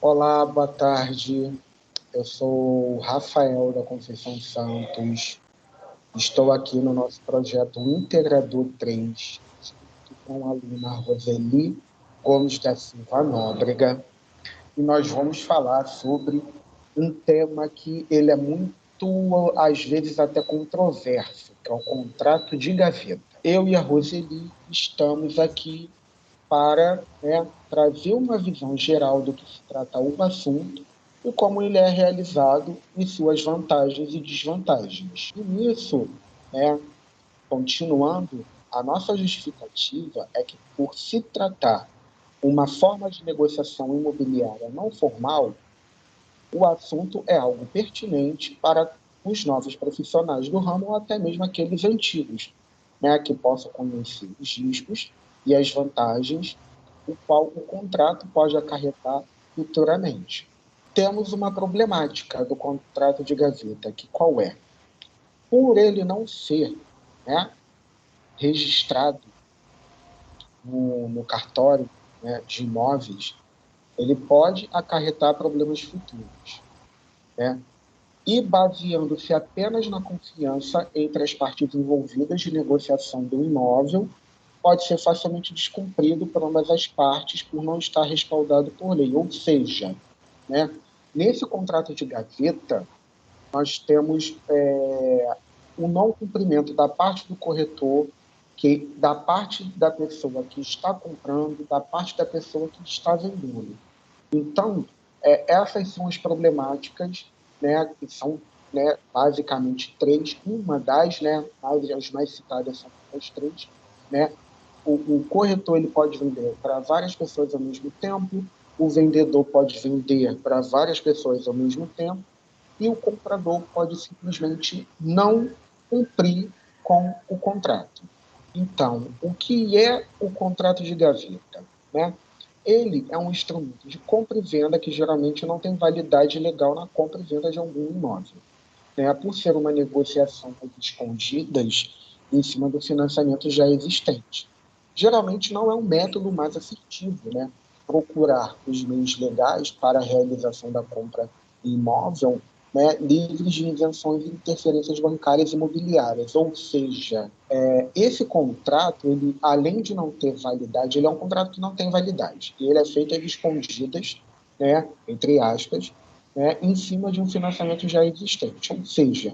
Olá, boa tarde. Eu sou o Rafael da Conceição Santos. Estou aqui no nosso projeto Integrador 3, junto com a aluna Roseli Gomes da Silva Nóbrega, e nós vamos falar sobre um tema que ele é muito, às vezes, até controverso, que é o contrato de gaveta. Eu e a Roseli estamos aqui para, trazer uma visão geral do que se trata o assunto e como ele é realizado e suas vantagens e desvantagens. E nisso, né, continuando, a nossa justificativa é que, por se tratar uma forma de negociação imobiliária não formal, o assunto é algo pertinente para os novos profissionais do ramo ou até mesmo aqueles antigos, que possam conhecer os riscos e as vantagens, o qual o contrato pode acarretar futuramente. Temos uma problemática do contrato de gaveta, que qual é? Por ele não ser, registrado no cartório, de imóveis, ele pode acarretar problemas futuros, né? E baseando-se apenas na confiança entre as partes envolvidas de negociação do imóvel, pode ser facilmente descumprido por ambas as partes por não estar respaldado por lei. Ou seja, nesse contrato de gaveta, nós temos o não cumprimento da parte do corretor, da parte da pessoa que está comprando, da parte da pessoa que está vendendo. Então, essas são as problemáticas, que são, basicamente três. Uma das, as mais citadas são as três. O corretor ele pode vender para várias pessoas ao mesmo tempo, o vendedor pode vender para várias pessoas ao mesmo tempo, e o comprador pode simplesmente não cumprir com o contrato. Então, o que é o contrato de gaveta? Ele é um instrumento de compra e venda que geralmente não tem validade legal na compra e venda de algum imóvel, por ser uma negociação às escondidas em cima do financiamento já existente. Geralmente não é um método mais assertivo, procurar os meios legais para a realização da compra imóvel, livres de isenções e interferências bancárias e imobiliárias. Ou seja, esse contrato, ele, além de não ter validade, ele é um contrato que não tem validade. E ele é feito às escondidas, entre aspas, em cima de um financiamento já existente. Ou seja,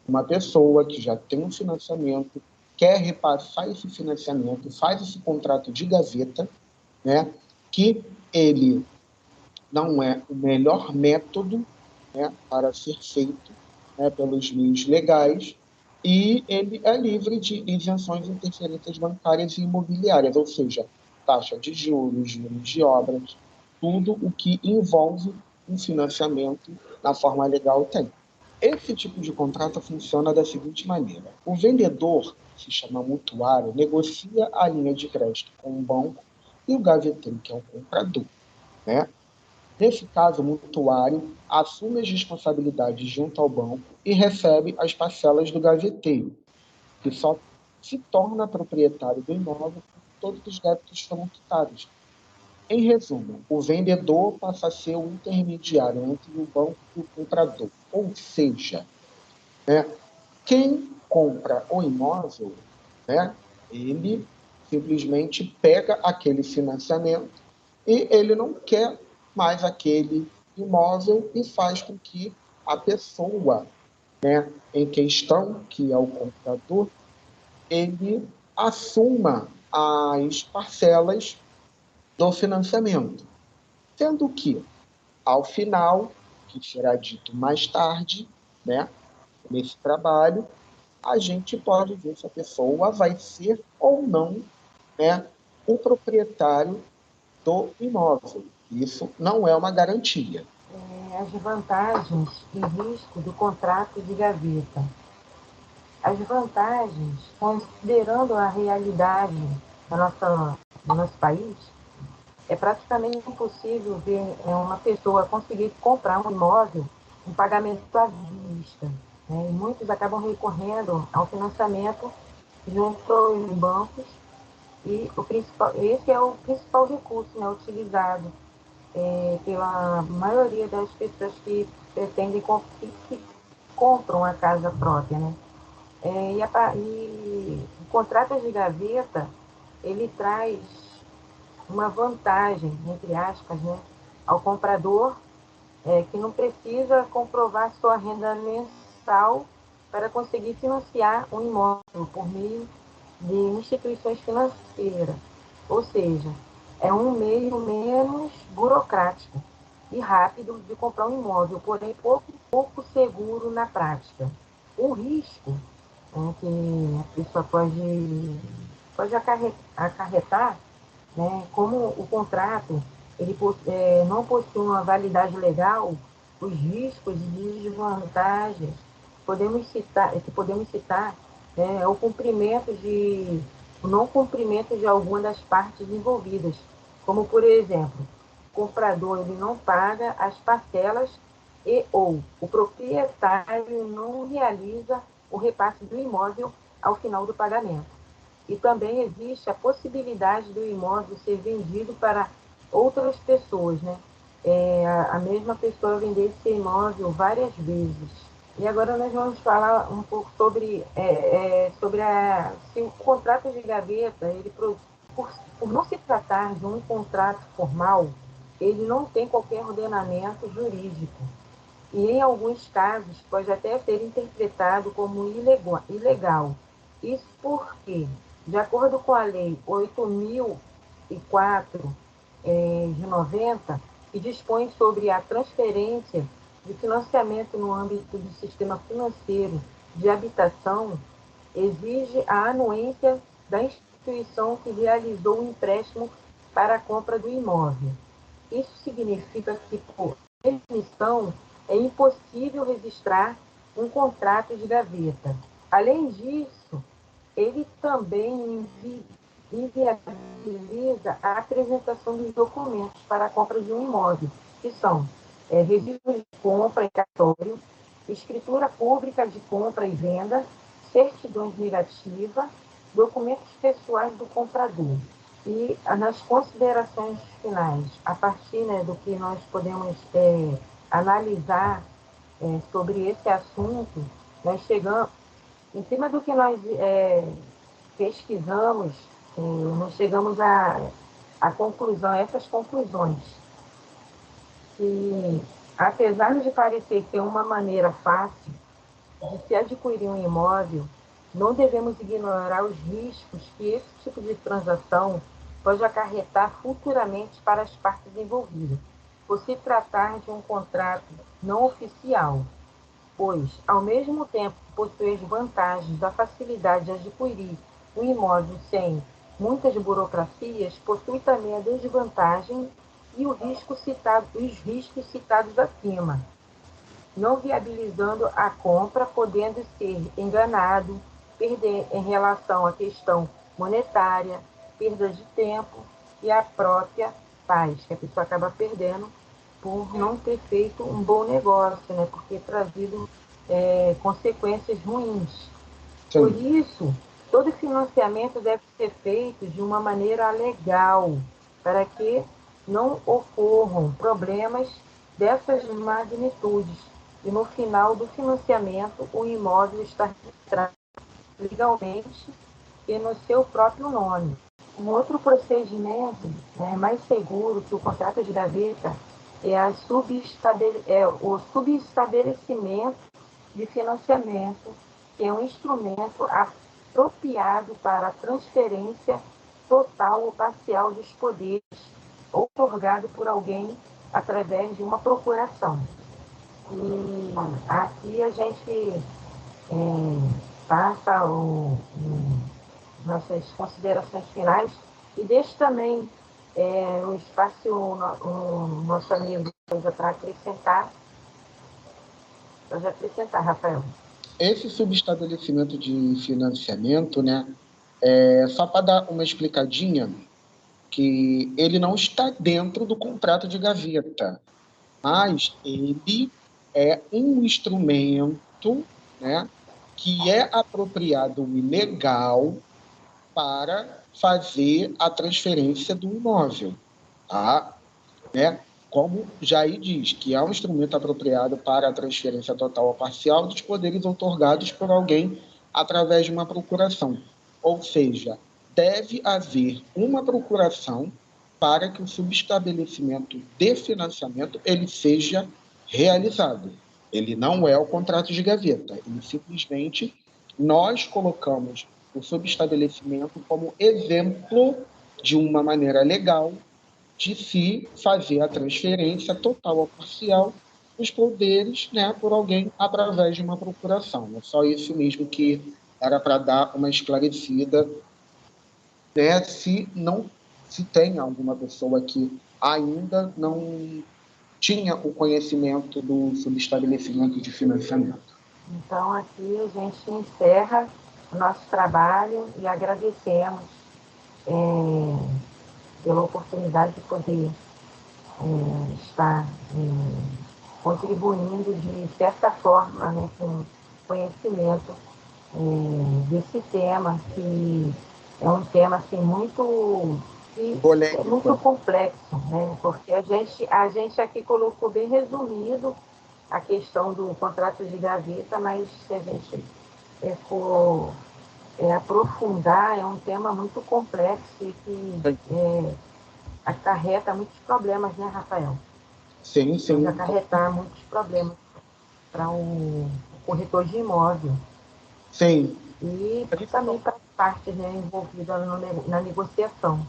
uma pessoa que já tem um financiamento, quer repassar esse financiamento, faz esse contrato de gaveta, que ele não é o melhor método, para ser feito, pelos meios legais, e ele é livre de isenções e interferências bancárias e imobiliárias, ou seja, taxa de juros, juros de obras, tudo o que envolve um financiamento na forma legal tem. Esse tipo de contrato funciona da seguinte maneira: o vendedor, que se chama mutuário, negocia a linha de crédito com o banco e o gaveteiro, que é o comprador. Nesse caso, o mutuário assume as responsabilidades junto ao banco e recebe as parcelas do gaveteiro, que só se torna proprietário do imóvel quando todos os débitos foram quitados. Em resumo, o vendedor passa a ser o intermediário entre o banco e o comprador. Ou seja, quem compra o imóvel, ele simplesmente pega aquele financiamento e ele não quer mais aquele imóvel e faz com que a pessoa, em questão, que é o comprador, ele assuma as parcelas do financiamento. Sendo que, ao final, que será dito mais tarde, nesse trabalho, a gente pode ver se a pessoa vai ser ou não, o proprietário do imóvel. Isso não é uma garantia. As vantagens e risco do contrato de gaveta. As vantagens, considerando a realidade do nosso país, é praticamente impossível ver uma pessoa conseguir comprar um imóvel em pagamento à vista. E muitos acabam recorrendo ao financiamento junto aos bancos, e esse é o principal recurso utilizado pela maioria das pessoas que pretendem que compram a casa própria, né? E o contrato de gaveta, ele traz uma vantagem, entre aspas, né, ao comprador, que não precisa comprovar sua renda mensal para conseguir financiar um imóvel por meio de instituições financeiras. Ou seja, é um meio menos burocrático e rápido de comprar um imóvel, porém pouco seguro na prática. O risco, que a pessoa pode acarretar, né, como o contrato ele não possui uma validade legal, os riscos e desvantagens que podemos citar é o não cumprimento de alguma das partes envolvidas, como por exemplo, o comprador ele não paga as parcelas e ou o proprietário não realiza o repasse do imóvel ao final do pagamento. E também existe a possibilidade do imóvel ser vendido para outras pessoas, né? A mesma pessoa vender esse imóvel várias vezes. E agora nós vamos falar um pouco sobre se o contrato de gaveta, por não se tratar de um contrato formal, ele não tem qualquer ordenamento jurídico. E, em alguns casos, pode até ser interpretado como ilegal. Isso porque, de acordo com a Lei 8.004 de 90, que dispõe sobre a transferência de financiamento no âmbito do sistema financeiro de habitação, exige a anuência da instituição que realizou o empréstimo para a compra do imóvel. Isso significa que, por definição, é impossível registrar um contrato de gaveta. Além disso, ele também inviabiliza a apresentação dos documentos para a compra de um imóvel, que são registro de compra em cartório, escritura pública de compra e venda, certidões negativas, documentos pessoais do comprador. E nas considerações finais, a partir, né, do que nós podemos analisar sobre esse assunto, nós chegamos, em cima do que nós pesquisamos, nós chegamos a essas conclusões, que apesar de parecer ser uma maneira fácil de se adquirir um imóvel, não devemos ignorar os riscos que esse tipo de transação pode acarretar futuramente para as partes envolvidas, por se tratar de um contrato não oficial, pois, ao mesmo tempo que possui as vantagens da facilidade de adquirir um imóvel sem muitas burocracias, possui também a desvantagem e os riscos citados acima, não viabilizando a compra, podendo ser enganado, perder em relação à questão monetária, perda de tempo e a própria paz, que a pessoa acaba perdendo por não ter feito um bom negócio, né? Por ter trazido consequências ruins. Por Sim. isso, todo financiamento deve ser feito de uma maneira legal, para que não ocorram problemas dessas magnitudes. E no final do financiamento, o imóvel está registrado legalmente e no seu próprio nome. Um outro procedimento, né, mais seguro que o contrato de gaveta é o subestabelecimento de financiamento, que é um instrumento apropriado para a transferência total ou parcial dos poderes outorgado por alguém através de uma procuração. E aqui a gente passa nossas considerações finais e deixo também o espaço o nosso amigo para acrescentar, Rafael. Esse subestabelecimento de financiamento, né, só para dar uma explicadinha, que ele não está dentro do contrato de gaveta, mas ele é um instrumento, né, que é apropriado e legal para fazer a transferência do imóvel, tá? Né? como Jair diz, que é um instrumento apropriado para a transferência total ou parcial dos poderes outorgados por alguém através de uma procuração. Ou seja, deve haver uma procuração para que o subestabelecimento de financiamento ele seja realizado. Ele não é o contrato de gaveta, ele simplesmente nós colocamos o subestabelecimento como exemplo de uma maneira legal de se fazer a transferência total ou parcial dos poderes, né, por alguém através de uma procuração. É só isso mesmo que era para dar uma esclarecida, né, se tem alguma pessoa que ainda não tinha o conhecimento do subestabelecimento de financiamento. Então, aqui a gente encerra o nosso trabalho e agradecemos pela oportunidade de poder estar contribuindo de certa forma, né, com conhecimento desse tema, que é um tema assim, muito complexo, né? Porque a gente aqui colocou bem resumido a questão do contrato de gaveta, mas se a gente for aprofundar, é um tema muito complexo e que acarreta muitos problemas, né, Rafael? Sim, sim. Pode acarretar muitos problemas para o corretor de imóvel. Sim. E também para as partes, né, envolvidas na negociação.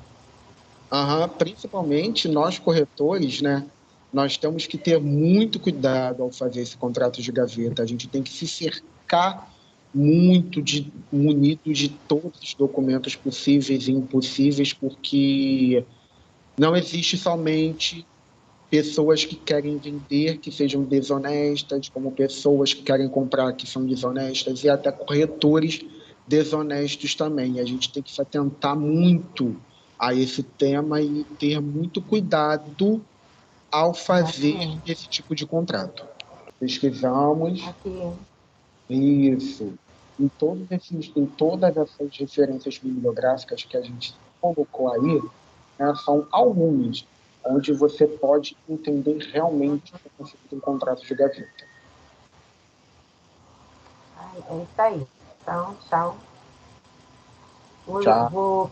Principalmente nós corretores, né? Nós temos que ter muito cuidado ao fazer esse contrato de gaveta. A gente tem que se cercar munido de todos os documentos possíveis e impossíveis, porque não existe somente pessoas que querem vender que sejam desonestas, como pessoas que querem comprar que são desonestas, e até corretores desonestos também. A gente tem que se atentar muito a esse tema e ter muito cuidado ao fazer esse tipo de contrato. Pesquisamos isso em todas essas referências bibliográficas que a gente colocou aí, né, são algumas onde você pode entender realmente o conceito de um contrato de gaveta. É isso aí. Então, tchau. Tchau. Vou